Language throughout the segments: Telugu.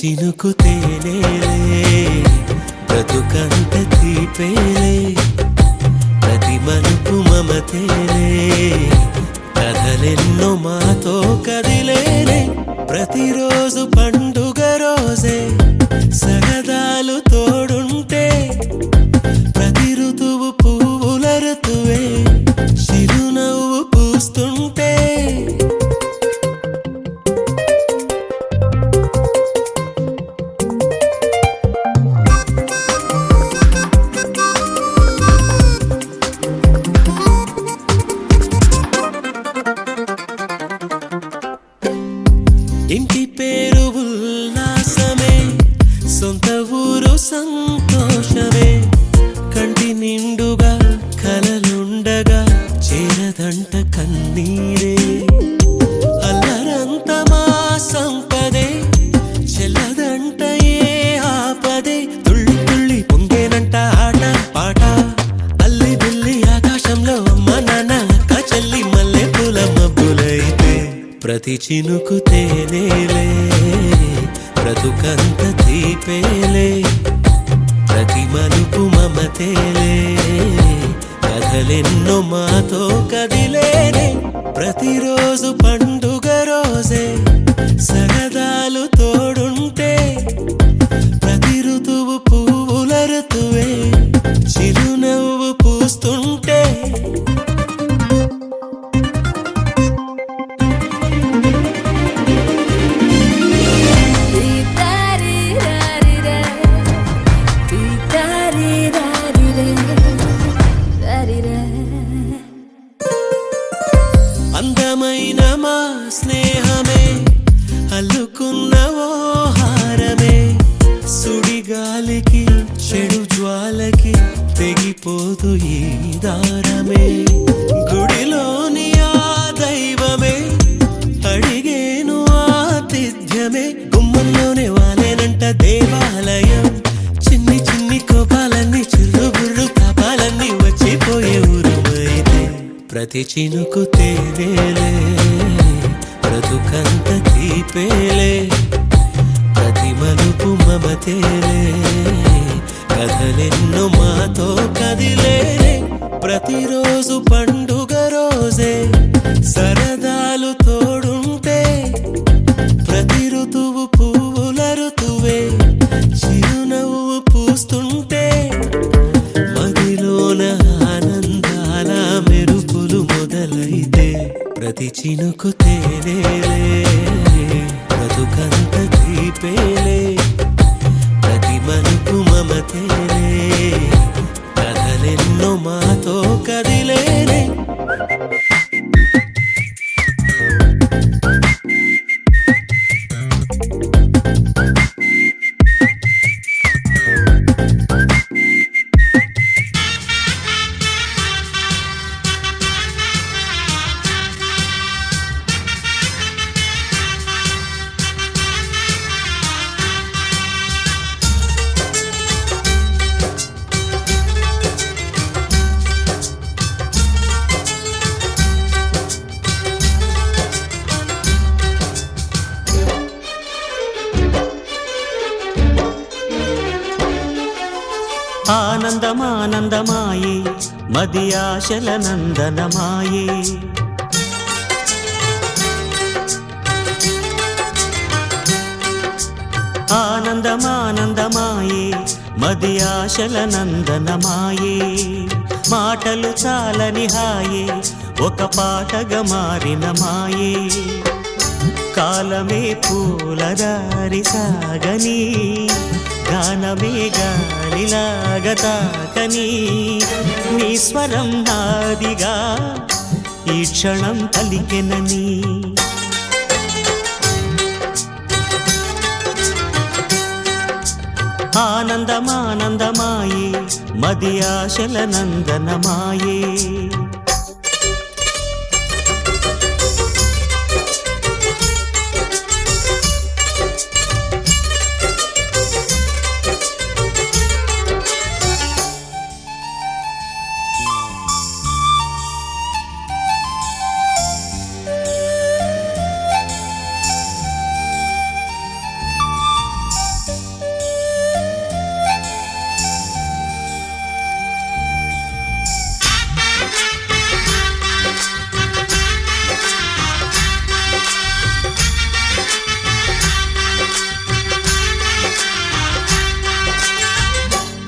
చినుకు తేనేలే బ్రతుకంత తీపేలే ప్రతి మలుపు మమతేలే కథలెన్నో మాతో కదిలేలే ప్రతిరోజు పండుగ రోజే సరదాలు తోడుంటే ప్రతి ఋతువు పువ్వుల ఋతువే చిరునవ్వు పూస్తుంటే ఇంటి పేరు ఉల్లాసమే సొంత ఊరు సంతోషమే కంటి నిండుగా కలలుండగా చేరదంట కన్నీరే అల్లరంత మా సంపదే చెల్లదంట ఏ ఆపదే తుళ్ళి తుళ్ళి పొంగేనంట ఆట పాట అల్లి బిల్లి ఆకాశంలో అమ్మ నాన్న అక్క చెల్లి మల్లె పూల మబ్బులైతే ప్రతి చినుకు తేనేలే బ్రతుకంత తీపేలే ప్రతి మలుపు మమతేలే కథలెన్నో మాతో కదిలేనే ప్రతిరోజు పండుగ రోజే సరదాలు తోడుంటే ప్రతి ఋతువు పువ్వుల ఋతువే చిరునవ్వు పూస్తుంటే అందమైన మా స్నేహమే అల్లుకున్న ఓ హారమే సుడిగాలికి చెడు జ్వాలకి తెగిపోదు ఈ దారమే గుడిలోని ఆ దైవమే అడిగేను ఆతిథ్యమే గుమ్మంలోనే వాలేనంట దేవాలయం చిన్ని చిన్ని కోపాలన్నీ చిల్లు బుర్రు తాపాలన్నీ వచ్చిపోయే ఊరుమైతే ప్రతి చినుకు తేనేలే బ్రతుకంత తీపేలే ప్రతి మలుపు మమతేలే కథలెన్నో మాతో కదిలేలే ప్రతిరోజు పండుగ రోజే సరదాలు తోడుంటే ప్రతి ఋతువు పువ్వుల ఋతువే చిరునవ్వు పూస్తుంటే మదిలోన ఆనందాల మెరుపులు మొదలైతే ప్రతి చినుకు తేనేలే బ్రతుకంత తీపేలే ప్రతి మలుపు మమతేలే కథలెన్నో మాతో కదిలేనే ఆనందమానందమాయే మది ఆశల నందనమాయే ఆనందమానందమాయే మది ఆశల నందనమాయే మాటలు చాలని హాయే ఒక పాటగా మారిన మాయే కాలమే పూలదారి సాగని గానమే గాలిలాగా తాకని నీ స్వరం నాదిగా ఈ క్షణం పలికెనని ఆనందమానందమాయే మది ఆశల నందనమాయే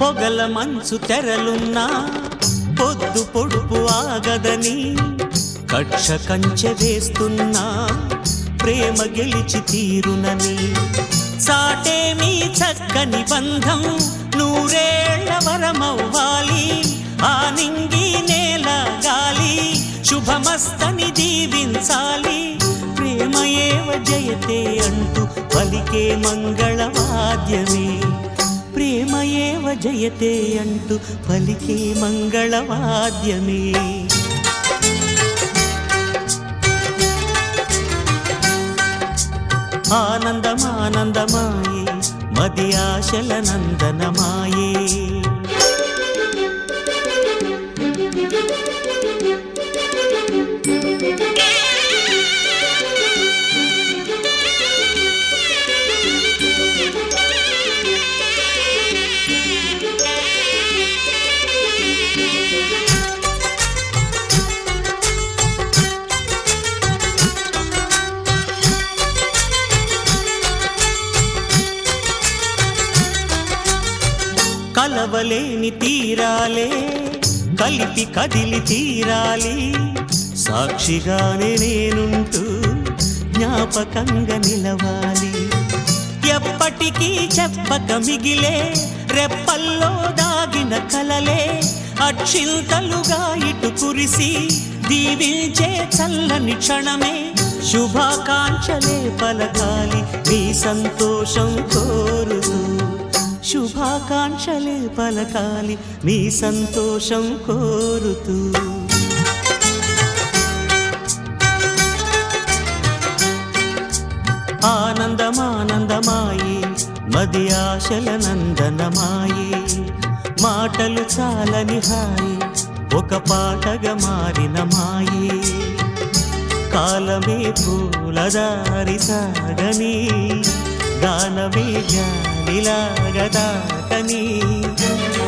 పొగల మంచు తెరలున్నా పొద్దు పొడుపు ఆగదని కక్ష కంచె వేస్తున్నా ప్రేమ గెలిచి తీరునని సాటేమీ చక్కని బంధం నూరేళ్ల వరమవ్వాలి ఆ నింగి నేల గాలి శుభమస్తని దీవించాలి ప్రేమయేవ జయతే అంటూ పలికే మంగళవాద్యమే ప్రేమయేవ జయతే అంటూ పలికే మంగళవాద్యమే ఆనందమానందమాయే మది ఆశల నందనమాయే కలవలేని తీరాలే కలిపి కదిలి తీరాలి సాక్షిగానే నేనుంటూ జ్ఞాపకంగా నిలవాలి ఎప్పటికీ చెప్పక మిగిలే రెప్పల్లో దాగిన కలలే అక్షింతలుగా ఇటు కురిసి దీవించే చల్లని క్షణమే శుభాకాంక్షలే పలకాలి నీ సంతోషం కోరుతూ శుభాకాంక్షలే పలకాలి నీ సంతోషం కోరుతూ ఆనందమానందమాయే మది ఆశల నందనమాయే మాటలు చాలని హాయి ఒక పాటగా మారిన మాయే కాలమే పూలదారి సాగని గానమే గాలిలాగదాకని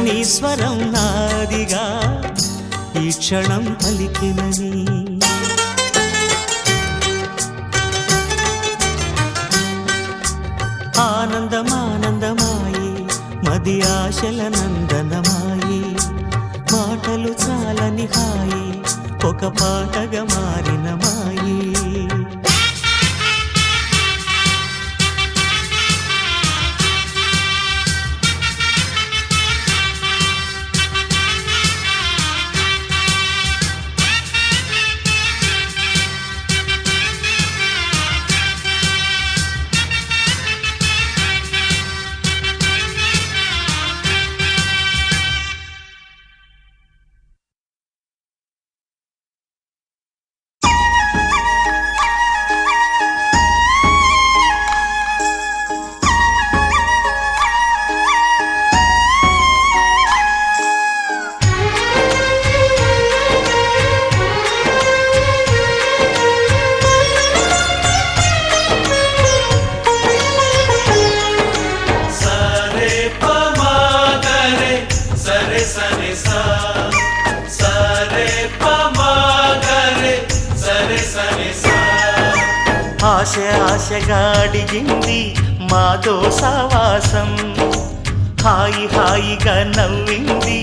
నీ స్వరం నాదిగా ఈ క్షణం పలికినని ఆనందమానందమాయే మది ఆశల నందనమాయే మాటలు చాలని హాయి ఒక పాటగా మారిన మాయే ఆశ ఆశగా అడిగింది మాతో సావాసం హాయి హాయిగా నవ్వింది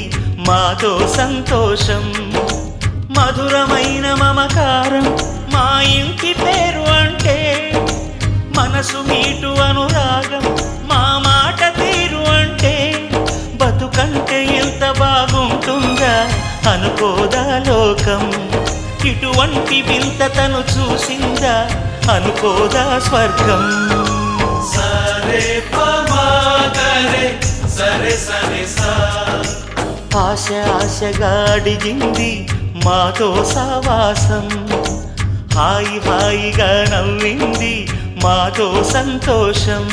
మాతో సంతోషం మధురమైన మమకారం మా ఇంటి పేరు అంటే మనసు మీటు అనురాగం మా మాట తీరు అంటే బతుకంటే ఎంత బాగుంటుందా అనుకోదా లోకం ఇటువంటి వింత తను చూసిందా అనుకోదా స్వర్గం సరే పమాగరే సరే సరే సా ఆశ ఆశగా అడిగింది మాతో సావాసం హాయి హాయిగా నవ్వింది మాతో సంతోషం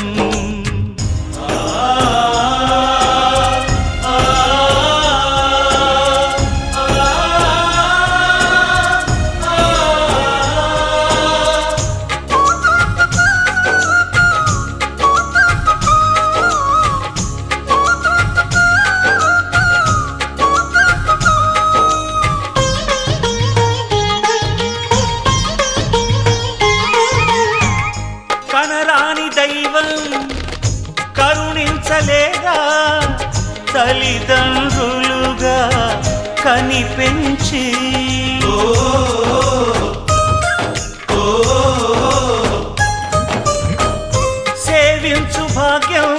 కనరాని దైవం తల్లిదండ్రులుగా కనిపెంచి సేవించు భాగ్యం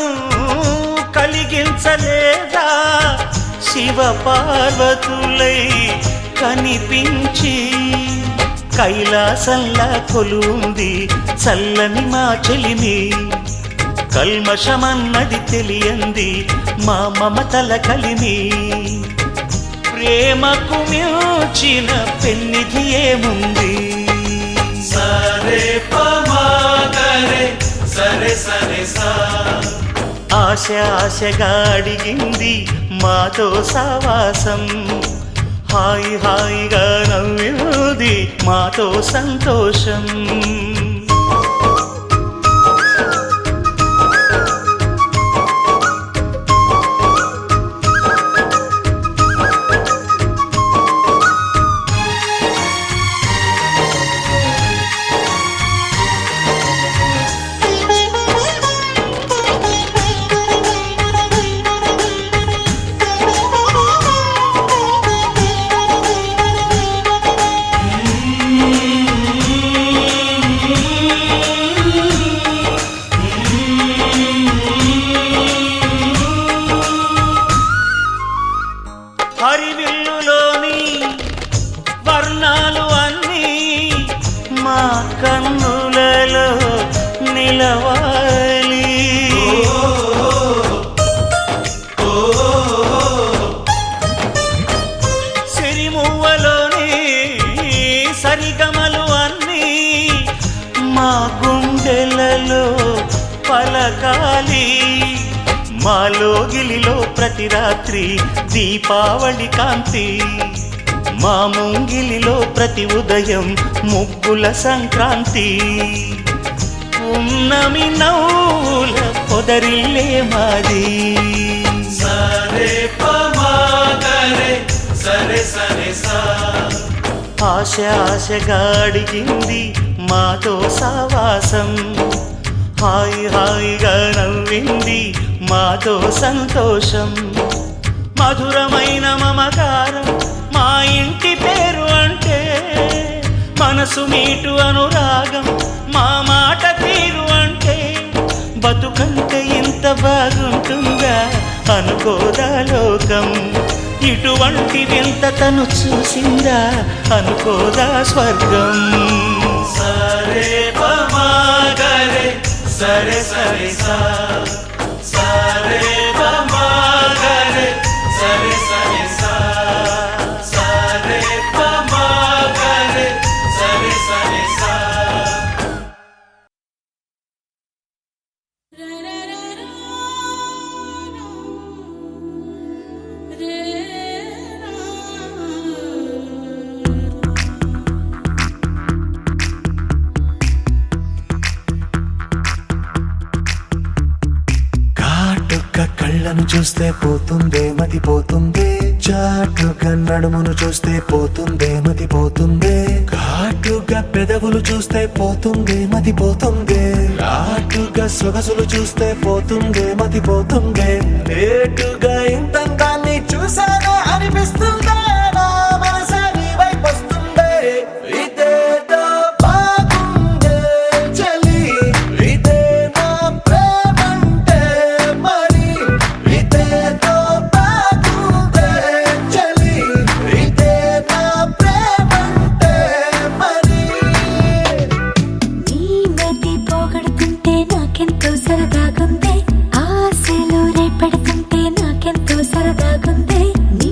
కలిగించలేదా శివ పార్వతులై కనిపించి కైలాసంలా కొలుంది చల్లని మా చెలిమి కల్మషమన్నది తెలియంది మా మమతల కలిమి ప్రేమకు మించిన పెన్నిధి ఏముంది సరే పమాగరే సరే సరే సా ఆశ ఆశగా అడిగింది మాతో సావాసం హాయి హాయిగా నవ్వింది మాతో సంతోషం హరివిల్లులోని వర్ణాలు అన్నీ మా కన్నులలో నిలవాలి సిరిమువ్వలోని సరిగమలు అన్నీ మా గుండెలలో పలకాలి మాలోగిలిలో ప్రతి రాత్రి దీపావళి కాంతి మా ముంగిలిలో ప్రతి ఉదయం ముగ్గుల సంక్రాంతి ఉన్నమి నవ్వుల పొదరిల్లే మాది సరే పమాగరే సరే సరే సా ఆశ ఆశగా అడిగింది మాతో సావాసం హాయి హాయిగా నవ్వింది మాతో సంతోషం మధురమైన మమకారం మా ఇంటి పేరు అంటే మనసు మీటు అనురాగం మా మాట తీరు అంటే బతుకంటే ఇంత బాగుంటుందా అనుకోదా లోకం ఇటువంటి వింత తను చూసిందా అనుకోదా స్వర్గం సరే పమాగరే సరే సరే సా సరే పమాగరే సరే సరే సా సరే పమాగరే సరే సరే సా కళ్ళను చూస్తే పోతుందే మతి పోతుందే చాటుగా నడుమును చూస్తే పోతుందే మతి పోతుందే ఘాటుగా పెదవులు చూస్తే పోతుందే మతి పోతుందే లాటుగా సొగసులు చూస్తే పోతుందే మతి పోతుందే లేటుగా ఇంతంతాన్ని చూసానే అనిపిస్తుందే నా మనసే నీ వైపు వస్తుందే ఇదేదో బాగుందే చలి ఇదే నా ప్రేమంటే మరి ఇదేదో బాగుందే చలి ఇదే నా ప్రేమంటే మరి నీ మతి పోగొడుతుంటే నాకెంతో సరదాగుంది ఆశలు రేపెడుతుంటే నాకెంతో సరదాగుంది నీ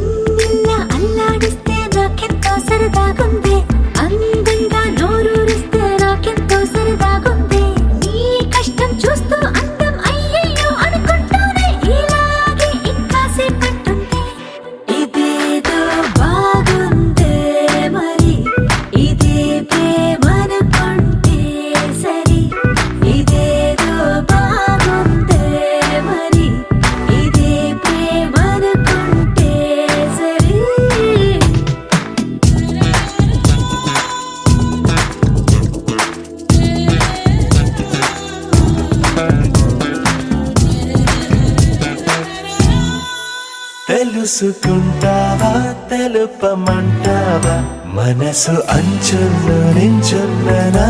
తెలుసుకుంటావా తెలుపమంటావా మనసు అంచుల్లో నించున్న నా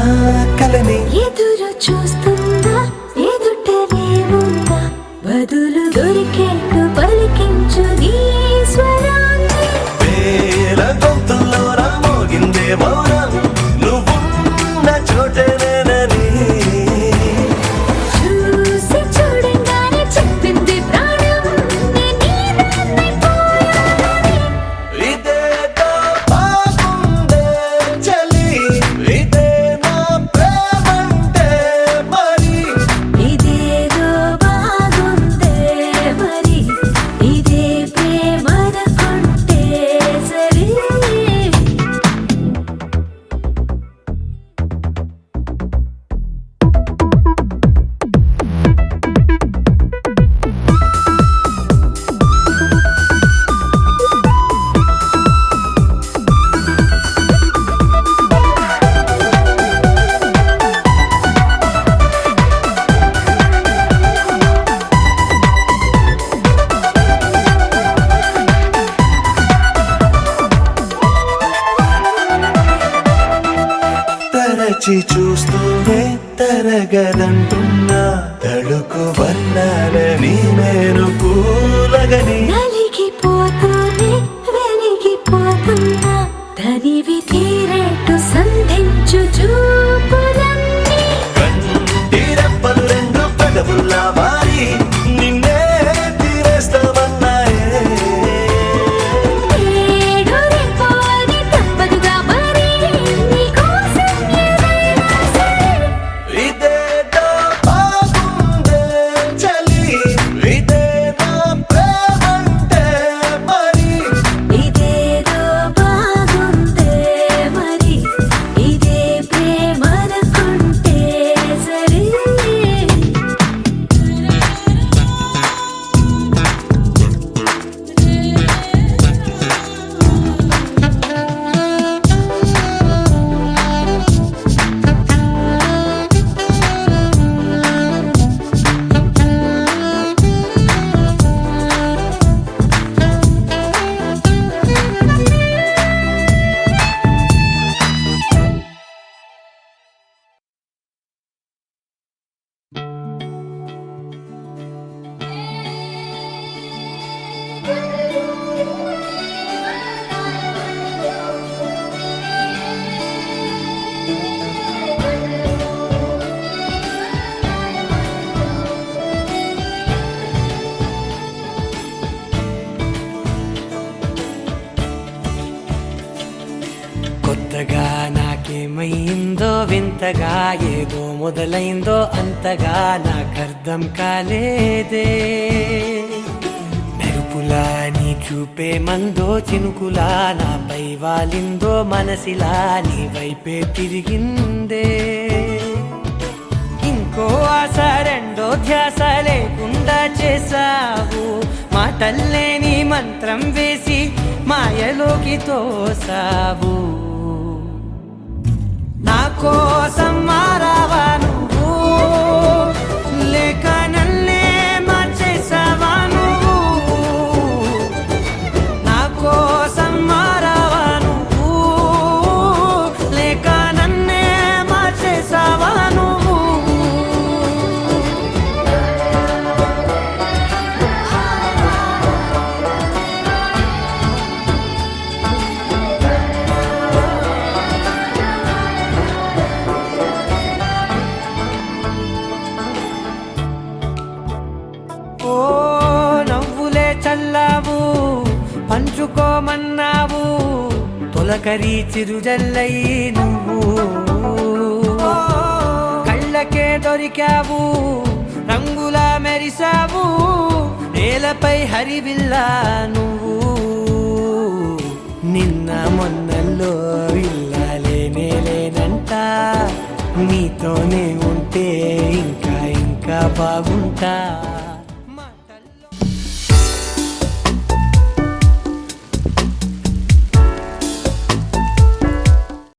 కలని ఎదురు చూస్తుందా ఎదుటనే ఉందా బదులు దొరికేట్టు పలికించు నీ స్వరాన్ని వేల గొంతుల్లో రామోగిందే మౌనం నువ్వున్న చోటనేనని చూసి చూడంగానే చెప్పింది ప్రాణం నీదైపోయానని ఇదేదో బాగుందే చలి ఇదే నా ప్రేమంటే మరి ఇదేదో బాగుందే మరి ఇదే ప్రేమనుకుంటే సరే తరచి చూస్తూనే తరగదంటున్నా తడుకు వర్ణాలని నేను పూలగని నలిగిపోతూనే వెలిగిపోతున్నా తనివి తీరేట్టు సంధించు చూపులన్నీ కంటి రెప్పలు రెండు పెదవుల్లా మారి నిన్నే తీరేస్తామన్నాయే ఏడు రేపో అని తప్పదుగా మరి నీకోసం ఏదైనా సరే ఇదేదో బాగుందే చలి ఇదే నా ప్రేమంటే మరి ఇదేదో బాగుందే మరి ఇదే ప్రేమనుకుంటే సరే కొత్తగా నాకేమైందో వింతగా ఏదో మొదలైందో అంతగా నాకర్థం కాలేదే మెరుపులా నీ చూపే మందో చినుకులా నాపై వాలిందో మనసిలా నీ వైపే తిరిగిందే ఇంకో ఆశ రెండో ధ్యాస లేకుండా చేసావు మాటల్లే నీ మంత్రం వేసి మాయలోకి తోసావు నా కోసం మారావా నువ్వు లేక నన్నే మార్చేసావా నువ్వు నా కోసం మారావా నువ్వు లేక నన్నే మార్చేసావా నువ్వు ఓ నవ్వులే చల్లావు పంచుకోమన్నావు తొలకరి చిరుజల్లై నువ్వు కళ్ళకే దొరికావు రంగులా మెరిసావు నేలపై హరివిల్లా నువ్వు నిన్న మొన్నల్లో ఇల్లాలేనే లేనంట నీతోనే ఉంటే ఇంకా ఇంకా బాగుంటా